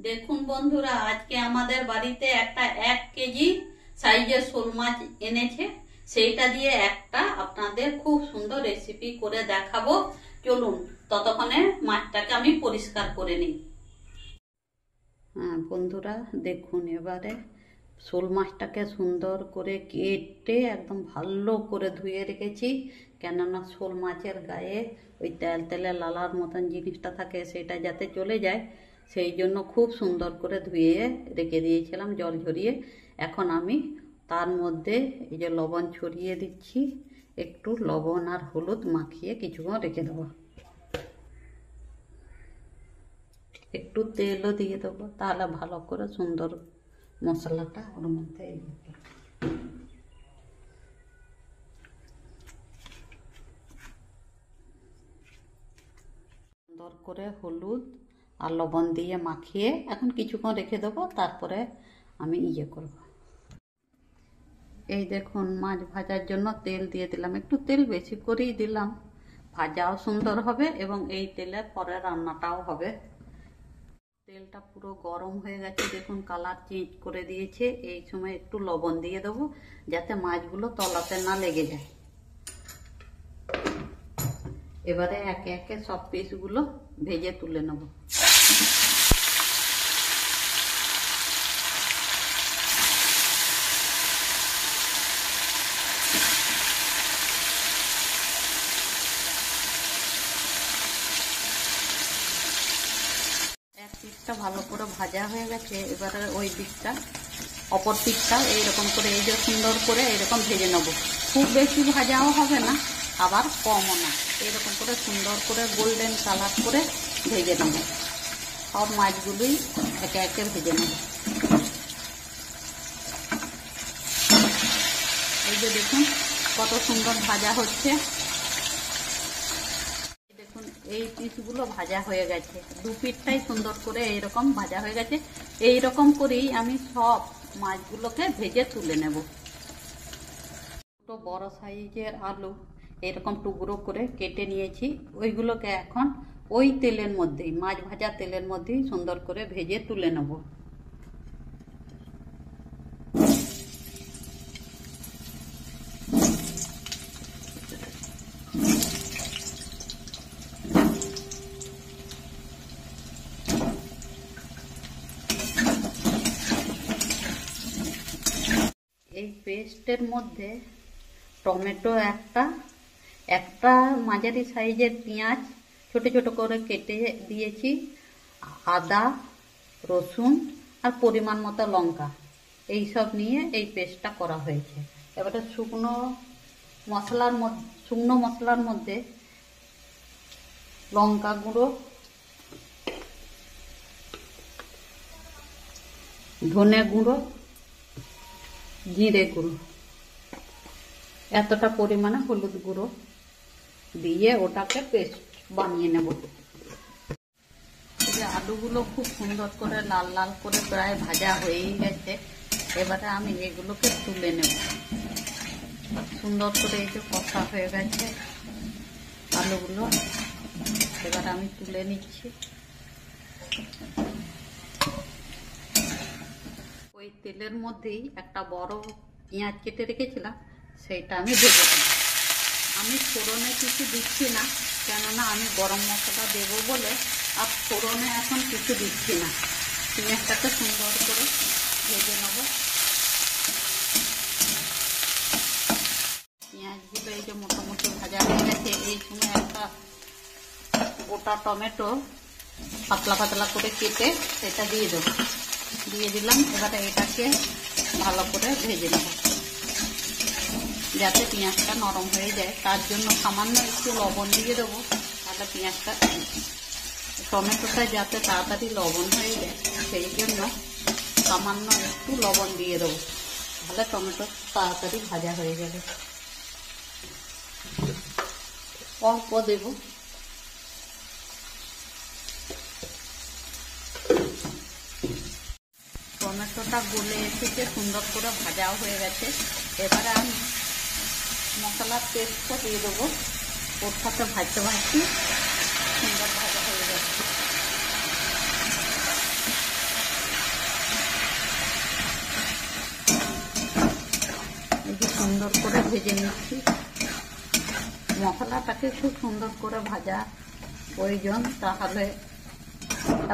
দেখুন বন্ধুরা, আজকে আমাদের বাড়িতে একটা 1 কেজি সাইজের শোল মাছ এনেছে। সেইটা দিয়ে একটা আপনাদের খুব সুন্দর রেসিপি করে দেখাবো। চলুন ততক্ষণে মাছটাকে আমি পরিষ্কার করে নিই। বন্ধুরা দেখুন, এবারে শোল মাছটাকে সুন্দর করে কেটে একদম ভালো করে ধুয়ে রেখেছি। কেননা শোল মাছের গায়ে ওই তেল তেলে লালার মতন জিনিসটা থাকে, সেটা যাতে চলে যায়, সেই জন্য খুব সুন্দর করে ধুয়ে রেখে দিয়েছিলাম জল ঝরিয়ে। এখন আমি তার মধ্যে এই যে লবণ ছড়িয়ে দিচ্ছি, একটু লবণ আর হলুদ মাখিয়ে কিছুক্ষণ রেখে দেবো। একটু তেলও দিয়ে দেবো, তাহলে ভালো করে সুন্দর মশলাটা ওর মধ্যে সুন্দর করে হলুদ আর লবণ দিয়ে মাখিয়ে এখন কিছুক্ষণ রেখে দেবো। তারপরে আমি করব। এই দেখুন, মাছ ভাজার জন্য তেল দিয়ে দিলাম, একটু তেল বেশি করেই দিলাম, ভাজাও সুন্দর হবে এবং এই তেলে পরে রান্নাটাও হবে। তেলটা পুরো গরম হয়ে গেছে, দেখুন কালার চেঞ্জ করে দিয়েছে। এই সময় একটু লবণ দিয়ে দেবো যাতে মাছগুলো তলাতে না লেগে যায়। এবারে একে একে সব পিসগুলো ভেজে তুলে নেব। এক পিসটা ভালো করে ভাজা হয়ে গেছে, এবারে ওই দিকটা অপর পিসটা এইরকম করে এই যে সুন্দর করে এইরকম ভেজে নেব। খুব বেশি ভাজাও হবে না, আবার কমও না, এরকম করে সুন্দর করে গোল্ডেন কালার করে ভেজে নেব। সব মাছগুলোই একে একে ভেজে নেব। এই যে দেখুন কত সুন্দর ভাজা হচ্ছে। দেখুন এই পিসগুলো ভাজা হয়ে গেছে, দু পিসটাই সুন্দর করে এইরকম ভাজা হয়ে গেছে। এইরকম করেই আমি সব মাছগুলোকে ভেজে তুলে নেব। দুটো বড় সাইজের আলু এরকম টুকরো করে কেটে নিয়েছি, ওইগুলোকে এখন ওই তেলের মধ্যেই, মাছ ভাজা তেলের মধ্যেই সুন্দর করে ভেজে তুলে নেব। এই পেস্টের মধ্যে টমেটো একটা মাঝারি সাইজের পেঁয়াজ ছোট ছোট করে কেটে দিয়েছি, আদা, রসুন আর পরিমাণ মতো লঙ্কা, এই সব নিয়ে এই পেস্টটা করা হয়েছে। এবারে শুকনো মশলার মধ্যে লঙ্কা গুঁড়ো, ধনে গুঁড়ো, জিরে গুঁড়ো, এতটা পরিমাণে হলুদ গুঁড়ো দিয়ে ওটাকে পেস্ট বানিয়ে নেব। এই যে আলুগুলো খুব সুন্দর করে লাল লাল করে প্রায় ভাজা হয়েই গেছে, এবারে আমি এগুলোকে তুলে নেব। সুন্দর করে এই যে কষা হয়ে গেছে আলুগুলো, এবারে আমি তুলে নিচ্ছি। ওই তেলের মধ্যেই একটা বড় পেঁয়াজ কেটে রেখেছিলাম, সেইটা আমি ভেজে দেব। আমি ফোড়নে কিছু দিচ্ছি না, কেননা আমি গরম মশলা দেবো বলে আর ফোড়নে এখন কিছু দিচ্ছি না। পেঁয়াজটাকে সুন্দর করে ভেজে নেব। পেঁয়াজগুলো এই যে মোটামুটি ভাজা হয়ে গেছে, এই সময় একটা গোটা টমেটো পাতলা পাতলা করে কেটে সেটা দিয়ে দেবো। দিয়ে দিলাম, এবারে এটাকে ভালো করে ভেজে নেব যাতে পেঁয়াজটা নরম হয়ে যায়। তার জন্য সামান্য একটু লবণ দিয়ে দেবো, তাহলে পেঁয়াজটা টমেটোটা যাতে তাড়াতাড়ি লবণ হয়ে যায়, সেই জন্য সামান্য একটু লবণ দিয়ে দেবো, তাহলে টমেটো তাড়াতাড়ি ভাজা হয়ে যাবে। অল্প দেব। টমেটোটা গলে এসেছে, সুন্দর করে ভাজাও হয়ে গেছে। এবারে আমি মশলার পেস্টটা দিয়ে দেবো, ওর সাথে ভাজতে ভাজতে সুন্দর ভাজা হয়ে যাচ্ছে। সুন্দর করে ভেজে নিচ্ছি। মশলাটাকে খুব সুন্দর করে ভাজা প্রয়োজন, তাহলে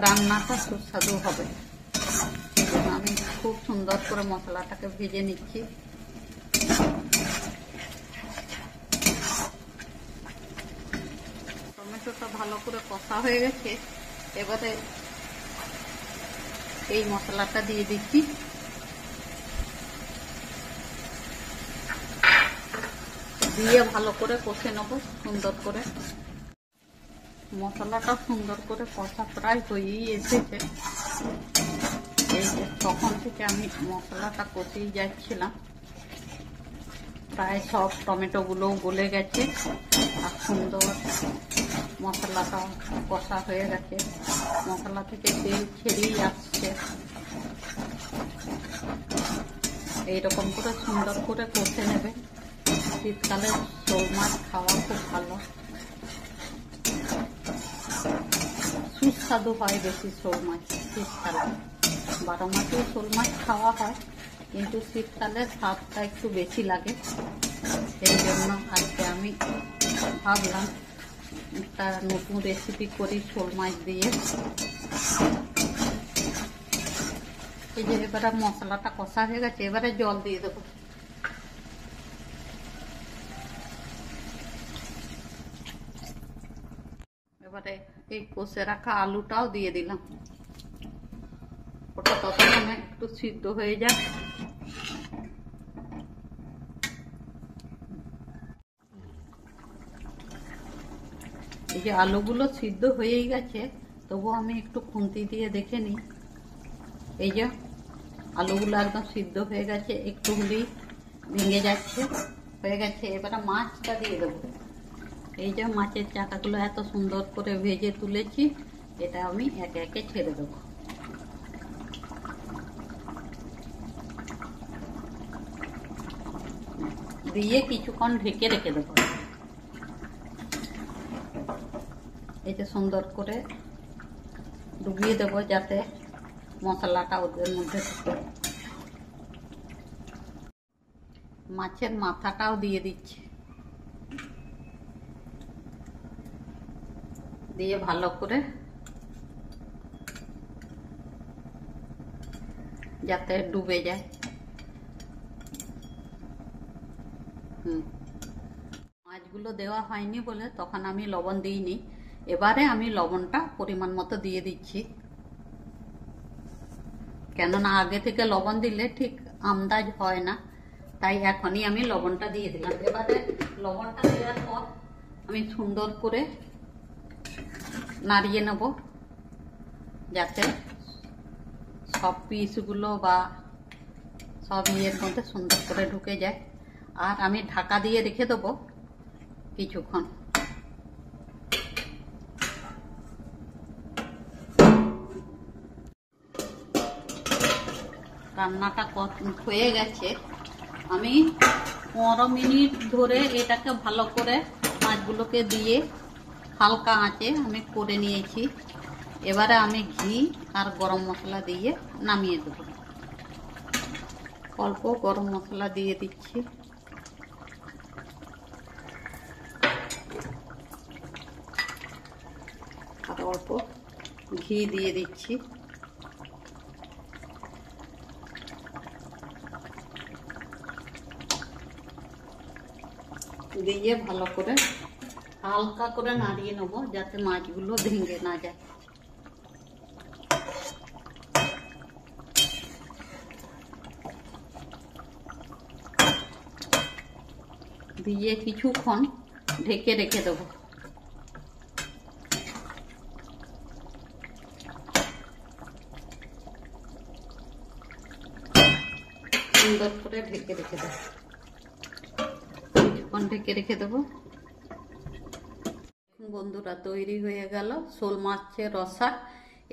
রান্নাটা সুস্বাদু হবে। আমি খুব সুন্দর করে মশলাটাকে ভেজে নিচ্ছি। টমেটোটা ভালো করে কষা হয়ে গেছে, এবারে এই মশলাটা দিয়ে দিচ্ছি। দিয়ে ভালো করে কষে নেবো সুন্দর করে। মশলাটা সুন্দর করে কষা প্রায় হয়েই এসেছে। এই যে তখন থেকে আমি মশলাটা কষেই যাচ্ছিলাম, প্রায় সব টমেটোগুলোও গলে গেছে আর সুন্দর মশলাটা কষা হয়ে গেছে। মশলা থেকে তেল ছেড়েই আসছে। এইরকম করে সুন্দর করে কষে নেবে। শীতকালে শোল মাছ খাওয়া খুব ভালো, সুস্বাদু হয় বেশি শোল মাছ শীতকালে। 12 মাসেও শোল মাছ খাওয়া হয়, কিন্তু শীতকালে স্বাদটা একটু বেশি লাগে। সেই জন্য আজকে আমি ভাবলাম একটা নতুন রেসিপি করি শোল মাছ দিয়ে। এই যে এবারে মশলাটা কষা হয়ে গেছে, এবারে জল দিয়ে দেবো। এবারে এই কষে রাখা আলুটাও দিয়ে দিলাম। ওটা ততক্ষণে একটু সিদ্ধ হয়ে যাক। এই যে আলুগুলো সিদ্ধ হয়েই গেছে, তবু আমি একটু খুন্তি দিয়ে দেখে নিই। এই যে আলুগুলো একদম সিদ্ধ হয়ে গেছে, একটু হলেই ভেঙে যাচ্ছে, হয়ে গেছে। এবারে মাছটা দিয়ে দেবো। এই যে মাছের চাকাগুলো এত সুন্দর করে ভেজে তুলেছি, এটা আমি একে একে ছেড়ে দেবো। দিয়ে কিছুক্ষণ ঢেকে রেখে দেবো। এই যে সুন্দর করে ডুবিয়ে দেবো যাতে মশলাটা ওদের মধ্যে ঢুকে। মাছের মাথাটাও দিয়ে দিচ্ছি, দিয়ে ভালো করে যাতে ডুবে যায়। মাছগুলো দেওয়া হয়নি বলে তখন আমি লবণ দিইনি। এবারে আমি লবণটা পরিমাণ মতো দিয়ে দিচ্ছি, কেননা আগে থেকে লবণ দিলে ঠিক আন্দাজ হয় না, তাই এখনই আমি লবণটা দিয়ে দিলাম। এবারে লবণটা দেওয়ার পর আমি সুন্দর করে নাড়িয়ে নেব, যাতে সব পিসগুলো বা সব ইয়ের মধ্যে সুন্দর করে ঢুকে যায়। আর আমি ঢাকা দিয়ে রেখে দেবো কিছুক্ষণ। রান্নাটা হয়ে গেছে। আমি 15 মিনিট ধরে এটাকে ভালো করে মাছগুলোকে দিয়ে হালকা আঁচে আমি করে নিয়েছি। এবারে আমি ঘি আর গরম মশলা দিয়ে নামিয়ে দেবো। অল্প গরম মশলা দিয়ে দিচ্ছি, আর অল্প ঘি দিয়ে দিচ্ছি। দিয়ে ভালো করে হালকা করে নাড়িয়ে নেব, যাতে মাছগুলো ভেঙে না যায়। দিয়ে কিছুক্ষণ ঢেকে রেখে দেবো। সুন্দর করে ঢেকে রেখে দেবো, কিছুক্ষণ ঢেকে রেখে দেবো। বন্ধুরা, তৈরি হয়ে গেল শোল মাছের রসা।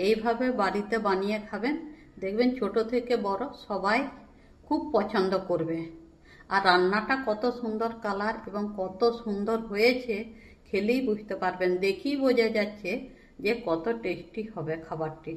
এইভাবে বাড়িতে বানিয়ে খাবেন, দেখবেন ছোট থেকে বড় সবাই খুব পছন্দ করবে। আর রান্নাটা কত সুন্দর কালার এবং কত সুন্দর হয়েছে, খেলেই বুঝতে পারবেন, দেখেই বোঝা যাচ্ছে যে কত টেস্টি হবে খাবারটি।